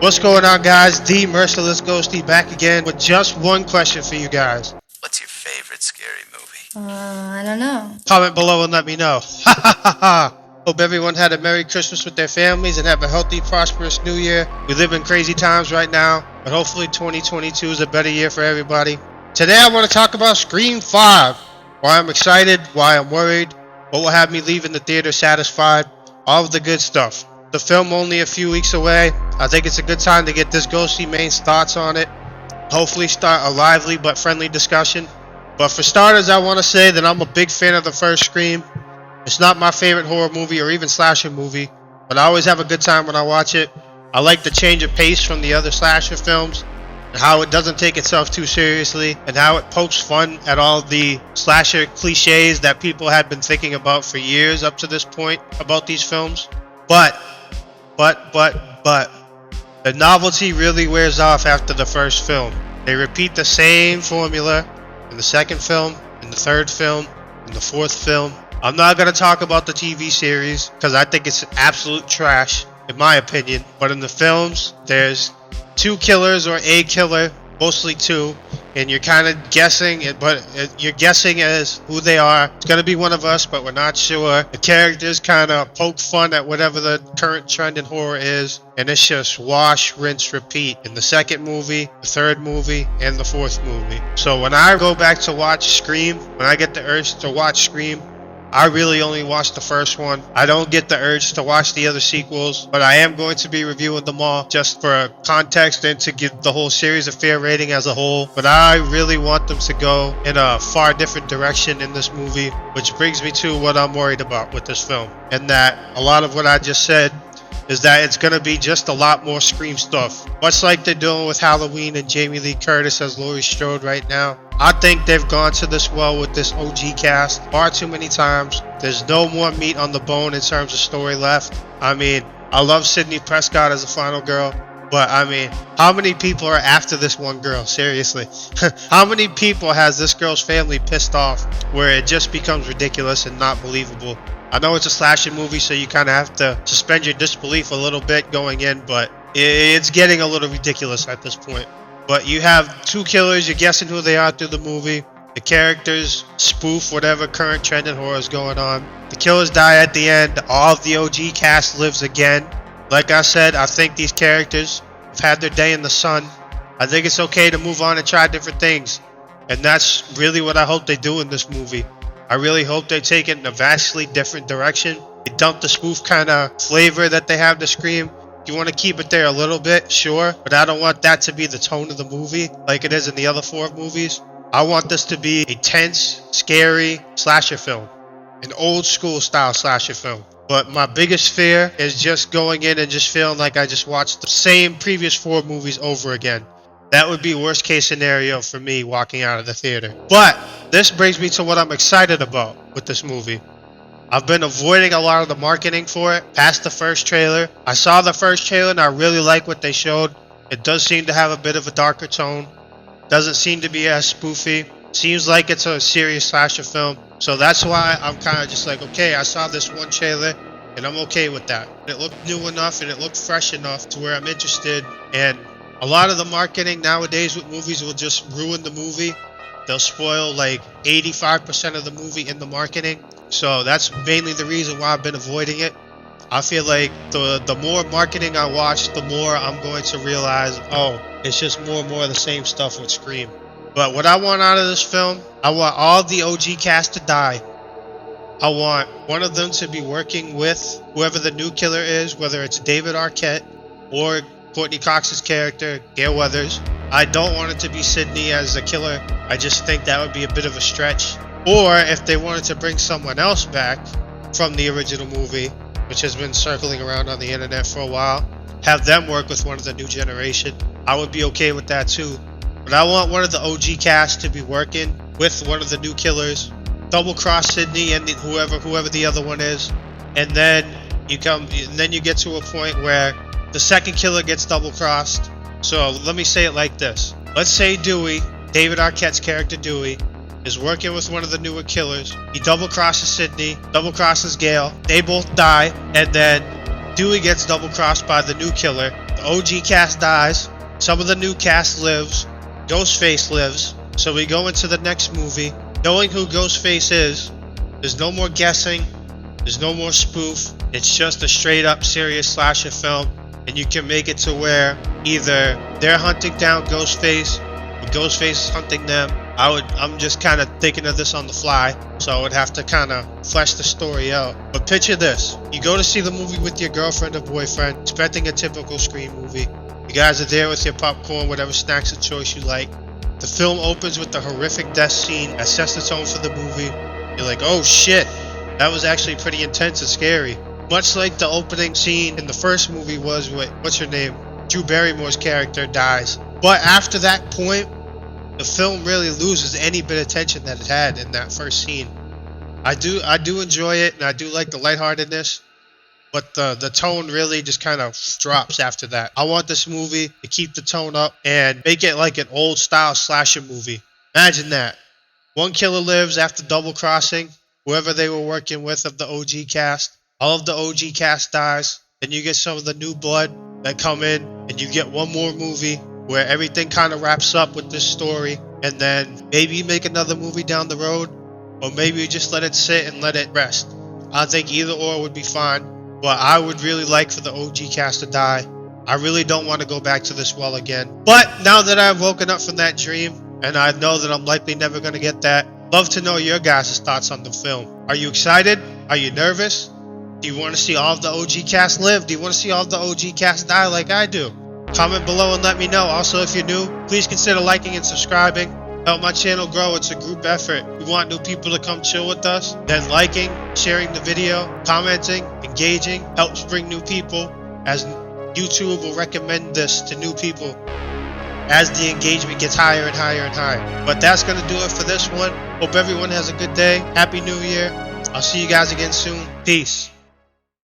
What's going on, guys? The Merciless Ghostie back again with just one question for you guys. What's your favorite scary movie? I don't know. Comment below and let me know. Ha ha ha ha! Hope everyone had a Merry Christmas with their families and have a healthy, prosperous New Year. We live in crazy times right now, but hopefully 2022 is a better year for everybody. Today I want to talk about Scream 5. Why I'm excited, why I'm worried, what will have me leaving the theater satisfied, all of the good stuff. The film only a few weeks away. I think it's a good time to get this Ghostie main's thoughts on it. Hopefully start a lively but friendly discussion. But for starters, I want to say that I'm a big fan of the first Scream. It's not my favorite horror movie or even slasher movie, but I always have a good time when I watch it. I like the change of pace from the other slasher films, and how it doesn't take itself too seriously, and how it pokes fun at all the slasher cliches that people had been thinking about for years up to this point about these films. But the novelty really wears off after the first film. They repeat the same formula in the second film, in the third film, in the fourth film. I'm not going to talk about the TV series because I think it's absolute trash, in my opinion. But in the films, there's two killers or a killer, mostly two, and you're kind of guessing, but you're guessing as who they are. It's going to be one of us, but we're not sure. The characters kind of poke fun at whatever the current trend in horror is, and it's just wash, rinse, repeat in the second movie, the third movie, and the fourth movie. So when I go back to watch Scream, when I get the urge to watch Scream, I really only watched the first one. I don't get the urge to watch the other sequels, but I am going to be reviewing them all just for context and to give the whole series a fair rating as a whole. But I really want them to go in a far different direction in this movie, which brings me to what I'm worried about with this film. And that a lot of what I just said is that it's going to be just a lot more Scream stuff. Much like they're doing with Halloween and Jamie Lee Curtis as Laurie Strode right now. I think they've gone to this well with this OG cast far too many times. There's no more meat on the bone in terms of story left. I mean, I love Sidney Prescott as a final girl, but I mean, how many people are after this one girl? Seriously. How many people has this girl's family pissed off where it just becomes ridiculous and not believable? I know it's a slasher movie, so you kind of have to suspend your disbelief a little bit going in, but it's getting a little ridiculous at this point. But you have two killers, you're guessing who they are through the movie. The characters spoof whatever current trend in horror is going on. The killers die at the end. All of the OG cast lives again. Like I said, I think these characters have had their day in the sun. I think it's okay to move on and try different things. And that's really what I hope they do in this movie. I really hope they take it in a vastly different direction. They dump the spoof kind of flavor that they have to Scream. If you want to keep it there a little bit, sure, but I don't want that to be the tone of the movie like it is in the other four movies. I want this to be a tense, scary slasher film, an old school style slasher film. But my biggest fear is just going in and just feeling like I just watched the same previous four movies over again. That would be worst case scenario for me walking out of the theater. But this brings me to what I'm excited about with this movie. I've been avoiding a lot of the marketing for it past the first trailer. I saw the first trailer and I really like what they showed. It does seem to have a bit of a darker tone. Doesn't seem to be as spoofy. Seems like it's a serious slasher film. So that's why I'm kind of just like, okay, I saw this one trailer and I'm okay with that. It looked new enough and it looked fresh enough to where I'm interested. And a lot of the marketing nowadays with movies will just ruin the movie. They'll spoil like 85% of the movie in the marketing. So that's mainly the reason why I've been avoiding it. I feel like the more marketing I watch, the more I'm going to realize, oh, it's just more and more of the same stuff with Scream. But what I want out of this film, I want all the OG cast to die. I want one of them to be working with whoever the new killer is, whether it's David Arquette or Courtney Cox's character, Gale Weathers. I don't want it to be Sidney as a killer. I just think that would be a bit of a stretch. Or if they wanted to bring someone else back from the original movie, which has been circling around on the internet for a while, have them work with one of the new generation. I would be okay with that too. But I want one of the OG cast to be working with one of the new killers, double cross Sidney and whoever the other one is, and then you get to a point where the second killer gets double crossed. So let me say it like this. Let's say Dewey, David Arquette's character Dewey, is working with one of the newer killers. He double crosses Sidney, double crosses Gale. They both die, and then Dewey gets double-crossed by the new killer. The OG cast dies. Some of the new cast lives. Ghostface lives. So we go into the next movie knowing who Ghostface is. There's no more guessing. There's no more spoof. It's just a straight-up serious slasher film. And you can make it to where either they're hunting down Ghostface or Ghostface is hunting them. I'm just kind of thinking of this on the fly, so I would have to kind of flesh the story out. But picture this. You go to see the movie with your girlfriend or boyfriend, expecting a typical Scream movie. You guys are there with your popcorn, whatever snacks of choice you like. The film opens with the horrific death scene that sets the tone for the movie. You're like, oh shit, that was actually pretty intense and scary. Much like the opening scene in the first movie was with, what's her name? Drew Barrymore's character dies. But after that point, the film really loses any bit of tension that it had in that first scene. I do enjoy it, and I do like the lightheartedness, but the tone really just kind of drops after that. I want this movie to keep the tone up and make it like an old style slasher movie. Imagine that. One killer lives after double crossing whoever they were working with of the OG cast. All of the OG cast dies, and you get some of the new blood that come in, and you get one more movie where everything kind of wraps up with this story, and then maybe make another movie down the road, or maybe just let it sit and let it rest. I think either or would be fine, but I would really like for the OG cast to die. I really don't want to go back to this well again. But now that I've woken up from that dream, and I know that I'm likely never going to get that, love to know your guys' thoughts on the film. Are you excited? Are you nervous? Do you want to see all of the OG cast live? Do you want to see all of the OG cast die like I do? Comment below and let me know. Also, if you're new, please consider liking and subscribing. Help my channel grow. It's a group effort. We want new people to come chill with us. Then liking, sharing the video, commenting, engaging helps bring new people, as YouTube will recommend this to new people as the engagement gets higher and higher and higher. But that's going to do it for this one. Hope everyone has a good day. Happy New Year. I'll see you guys again soon. Peace.